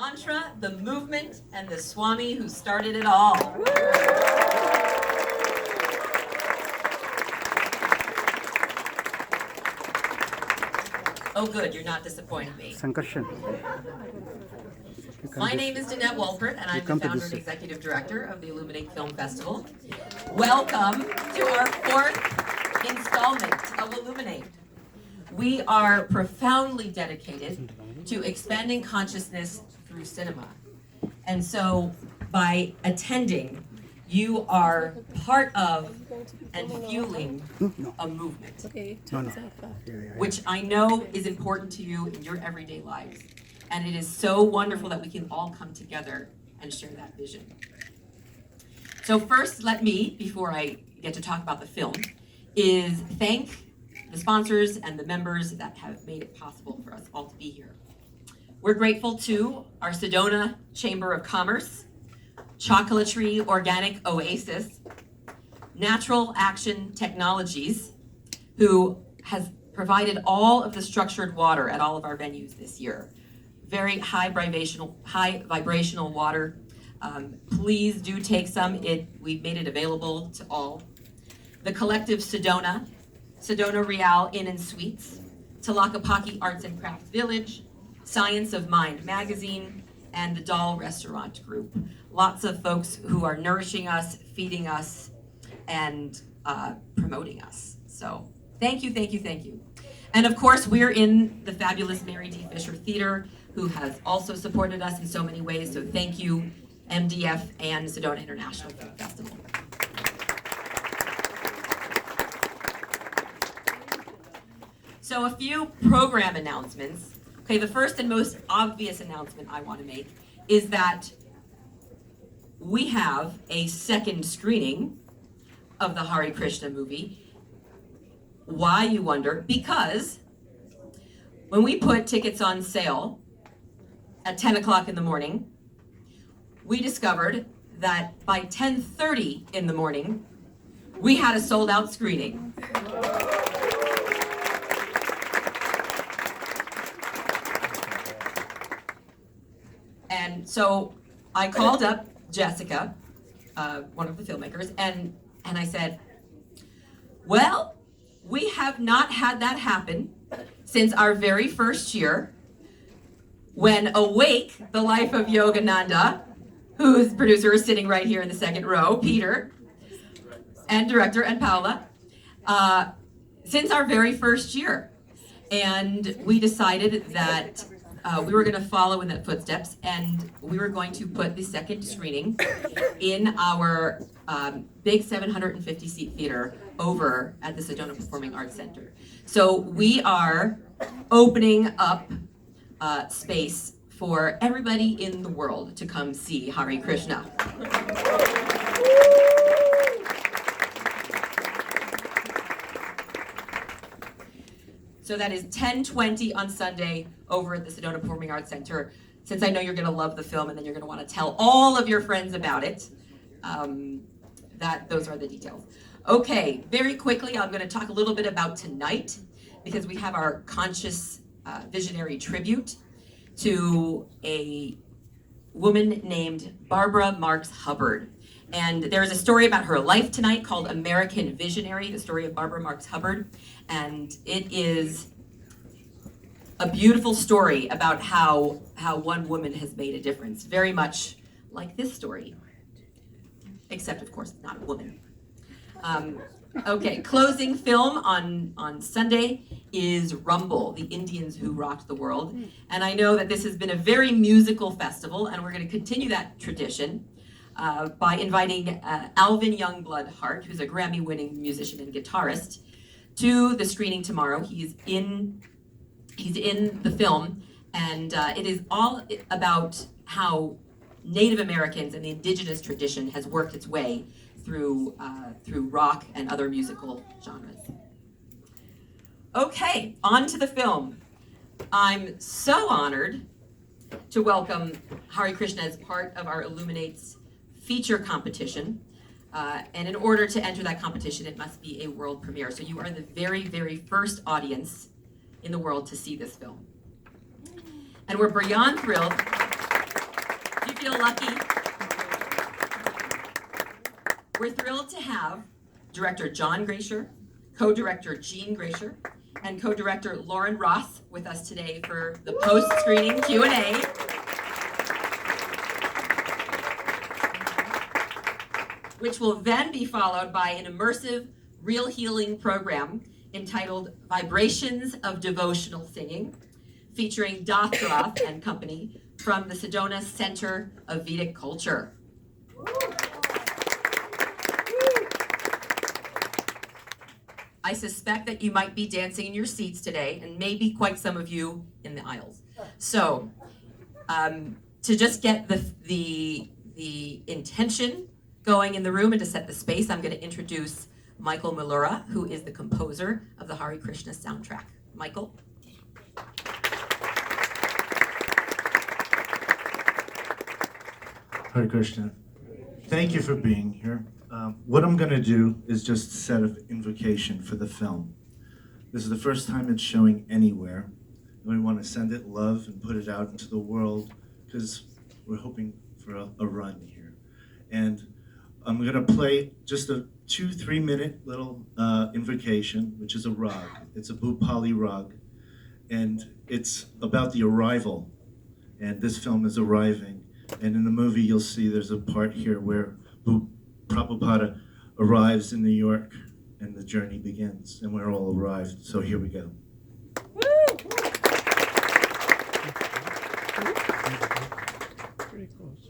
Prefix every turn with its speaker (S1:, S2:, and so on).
S1: mantra, the movement, and the Swami who started it all. Oh good, you're not disappointing me.
S2: Sankarshan.
S1: My name is Danette Walpert, and I'm the founder and executive director of the Illuminate Film Festival. Welcome to our fourth installment of Illuminate. We are profoundly dedicated to expanding consciousness through cinema. And so by attending, you are part of and fueling a movement, which I know is important to you in your everyday lives. And it is so wonderful that we can all come together and share that vision. So first, let me, before I get to talk about the film, is thank the sponsors and the members that have made it possible for us all to be here. We're grateful to our Sedona Chamber of Commerce, Chocolatry Organic Oasis, Natural Action Technologies, who has provided all of the structured water at all of our venues this year. Very high vibrational water. Please do take some. We've made it available to all. The Collective Sedona, Sedona Real Inn and Suites, Tlaquepaque Arts and Crafts Village, Science of Mind Magazine, and the Doll Restaurant Group. Lots of folks who are nourishing us, feeding us, and promoting us. So thank you, thank you, thank you. And of course, we're in the fabulous Mary D. Fisher Theater, who has also supported us in so many ways. So thank you, MDF and Sedona International Film Festival. So a few program announcements. Okay, the first and most obvious announcement I want to make is that we have a second screening of the Hare Krishna movie. Why, you wonder? Because when we put tickets on sale at 10 o'clock in the morning, we discovered that by 10:30 in the morning, we had a sold out screening. And so I called up Jessica, one of the filmmakers, and I said, well, we have not had that happen since our very first year when Awake, the Life of Yogananda, whose producer is sitting right here in the second row, Peter, and director, and Paula, since our very first year. And we decided that we were going to follow in that footsteps, and we were going to put the second screening in our big 750-seat theater over at the Sedona Performing Arts Center. So we are opening up space for everybody in the world to come see Hare Krishna. So that is 10:20 on Sunday over at the Sedona Performing Arts Center. Since I know you're going to love the film and then you're going to want to tell all of your friends about it, those are the details. Okay, very quickly, I'm going to talk a little bit about tonight because we have our conscious visionary tribute to a woman named Barbara Marx Hubbard. And there's a story about her life tonight called American Visionary, the story of Barbara Marx Hubbard. And it is a beautiful story about how one woman has made a difference, very much like this story, except of course not a woman. Okay, closing film on Sunday is Rumble, the Indians Who Rocked the World. And I know that this has been a very musical festival, and we're going to continue that tradition by inviting Alvin Youngblood Hart, who's a Grammy-winning musician and guitarist, to the screening tomorrow. He's in the film, and it is all about how Native Americans and the indigenous tradition has worked its way through rock and other musical genres. Okay, on to the film. I'm so honored to welcome Hare Krishna as part of our Illuminate's feature competition. And in order to enter that competition, it must be a world premiere. So you are the very, very first audience in the world to see this film. And we're beyond thrilled feel lucky. We're thrilled to have Director John Gracier, co-director Jean Gracier, and co-director Lauren Ross with us today for the post-screening Q&A. Which will then be followed by an immersive, real healing program entitled Vibrations of Devotional Singing, featuring Dothroth and company from the Sedona Center of Vedic Culture. I suspect that you might be dancing in your seats today, and maybe quite some of you in the aisles. So, to just get the intention going in the room and to set the space, I'm going to introduce Michael Malura, who is the composer of the Hare Krishna soundtrack. Michael?
S2: Hare Krishna. Thank you for being here. What I'm going to do is just set an invocation for the film. This is the first time it's showing anywhere. And we want to send it love and put it out into the world because we're hoping for a run here. And I'm going to play just a 2-3 minute little invocation, which is a rag. It's a Bhupali rag. And it's about the arrival. And this film is arriving. And in the movie, you'll see there's a part here where Prabhupada arrives in New York and the journey begins. And we're all arrived. So here we go. Pretty close.